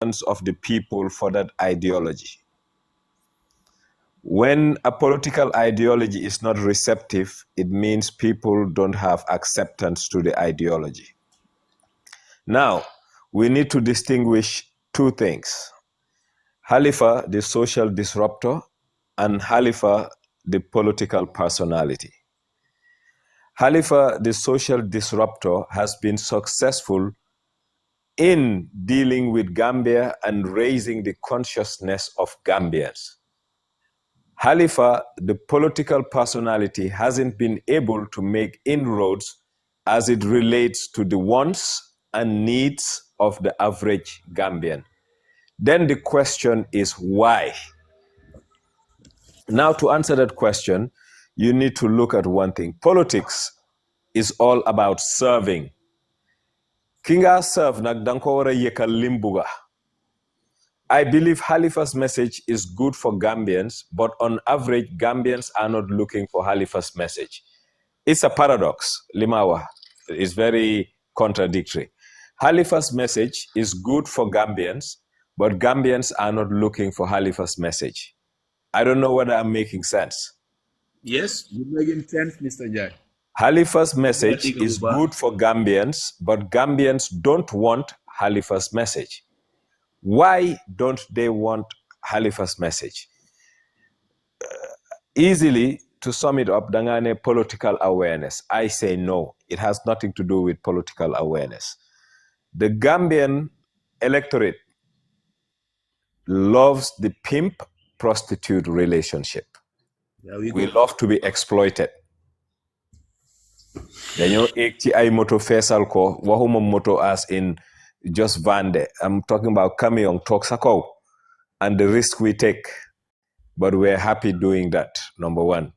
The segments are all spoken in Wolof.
acceptance of the people for that ideology. When a political ideology is not receptive, it means people don't have acceptance to the ideology. Now, we need to distinguish two things. Halifa, the social disruptor, and Halifa, the political personality. Halifa, the social disruptor, has been successful in dealing with Gambia and raising the consciousness of Gambians. Halifa, the political personality, hasn't been able to make inroads as it relates to the wants and needs of the average Gambian. Then the question is why? Now, to answer that question, you need to look at one thing. Politics is all about serving. Kinga serve nag danko wara yekal limbuga. I believe Halifa's message is good for Gambians, but on average, Gambians are not looking for Halifa's message. It's a paradox, Limawa. It's very contradictory. Halifa's message is good for Gambians, but Gambians are not looking for Halifa's message. I don't know whether I'm making sense. Yes, you're making sense, Mr. Njie. Halifa's message is good for Gambians, but Gambians don't want Halifa's message. Why don't they want Halifa's message? Easily, to sum it up, dangane political awareness. I say no. It has nothing to do with political awareness. The Gambian electorate loves the pimp-prostitute relationship. We love to be exploited. Dañoo ek ci ay moto feesal ko waxuma moto as in just vande. I'm talking about camion talk sako and the risk we take. But we're happy doing that, number one.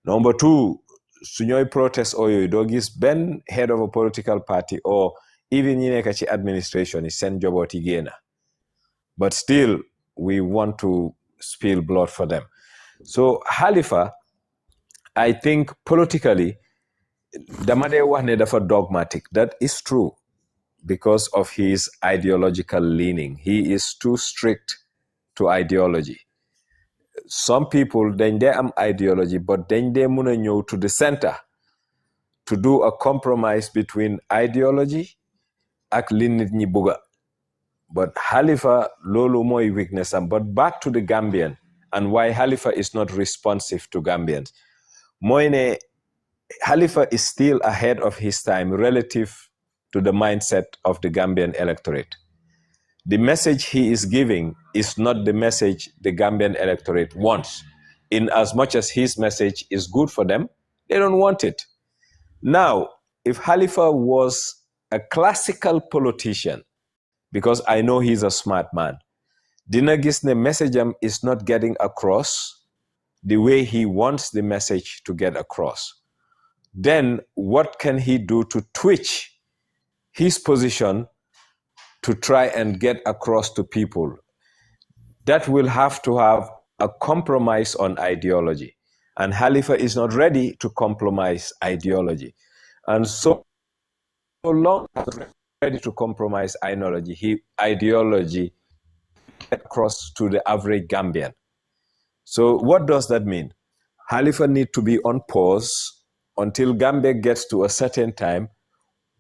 Number two, suñoy protest oyo do gis ben head of a political party or even ñi nekk ci administration is send joboti gena. But still, we want to spill blood for them. So Halifa, I think politically, damade wax ne dafa dogmatic. That is true because of his ideological leaning. He is too strict to ideology. Some people, then they am ideology, but then they muna ñëw to the center to do a compromise between ideology ak li nit ñi buga. But Halifa, lolu moy weakness am. But back to the Gambian and why Halifa is not responsive to Gambians. Moine, Halifa is still ahead of his time relative to the mindset of the Gambian electorate. The message he is giving is not the message the Gambian electorate wants. In as much as his message is good for them, they don't want it. Now, if Halifa was a classical politician, because I know he's a smart man, dina gis ne message is not getting across the way he wants the message to get across. Then what can he do to twitch his position to try and get across to people? That will have to have a compromise on ideology. And Halifa is not ready to compromise ideology. And so long as he's ready to compromise ideology across to the average Gambian. So what does that mean? Halifa need to be on pause until Gambia gets to a certain time,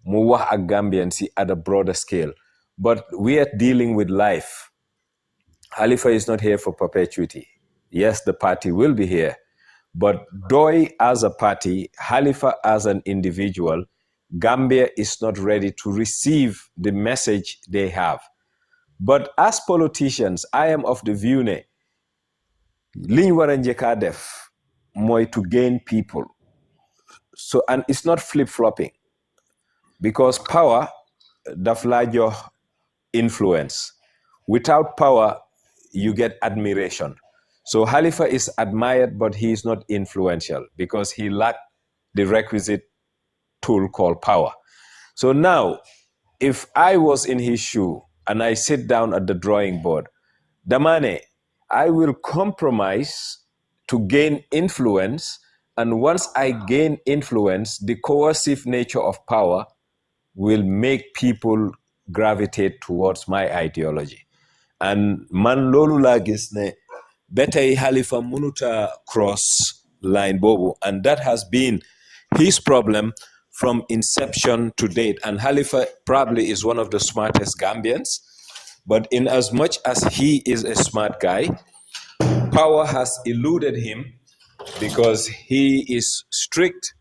mu wax ak Gambians at a broader scale. But we are dealing with life. Halifa is not here for perpetuity. Yes, the party will be here. But DOI as a party, Halifa as an individual, Gambia is not ready to receive the message they have. But as politicians, I am of the view ne, liñ wara njëkka def moy to gain people. So, and it's not flip-flopping. Because power, daf la jox influence. Without power, you get admiration. So Halifa is admired, but he is not influential because he lacked the requisite tool called power. So now, if I was in his shoe and I sit down at the drawing board, Damane, I will compromise to gain influence, and once I gain influence, the coercive nature of power will make people gravitate towards my ideology. and man lolu la gis ne betay Halifa munuta cross line bobu, and that has been his problem from inception to date. And Halifa probably is one of the smartest Gambians, but in as much as he is a smart guy, power has eluded him because he is strict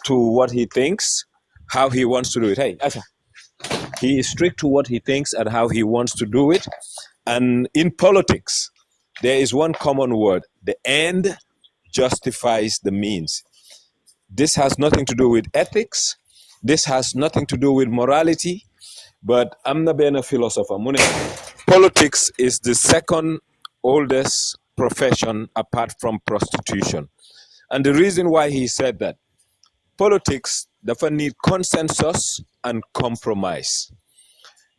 to what he thinks, how he wants to do it. Hey, Asha. He is strict to what he thinks and how he wants to do it. And in politics, there is one common word: the end justifies the means. This has nothing to do with ethics. This has nothing to do with morality. But I'm not being a philosopher. Politics is the second oldest profession apart from prostitution. And the reason why he said that, politics definitely need consensus and compromise.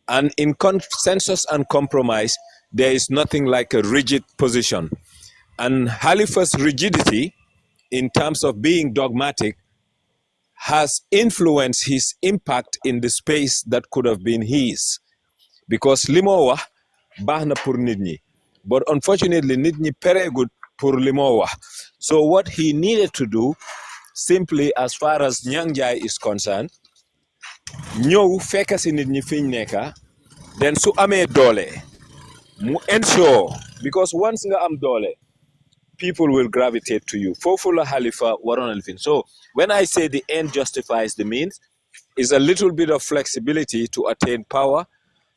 And in consensus and compromise, there is nothing like a rigid position. And Halifa's rigidity, in terms of being dogmatic, has influenced his impact in the space that could have been his. Because limo wax baax na pour nit ñi, but unfortunately nit ñi paregut pour limo wax. So what he needed to do, simply as far as Nyang is concerned, ñëw fekk si nit ñi fiñ nekka, then su amee doole mu ensure, because once nga am doole, people will gravitate to you. Foofu la Halifa waroon a lifin. So when I say the end justifies the means, is a little bit of flexibility to attain power.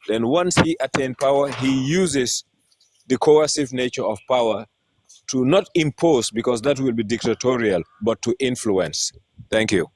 Then once he attained power, he uses the coercive nature of power to not impose, because that will be dictatorial, but to influence. Thank you.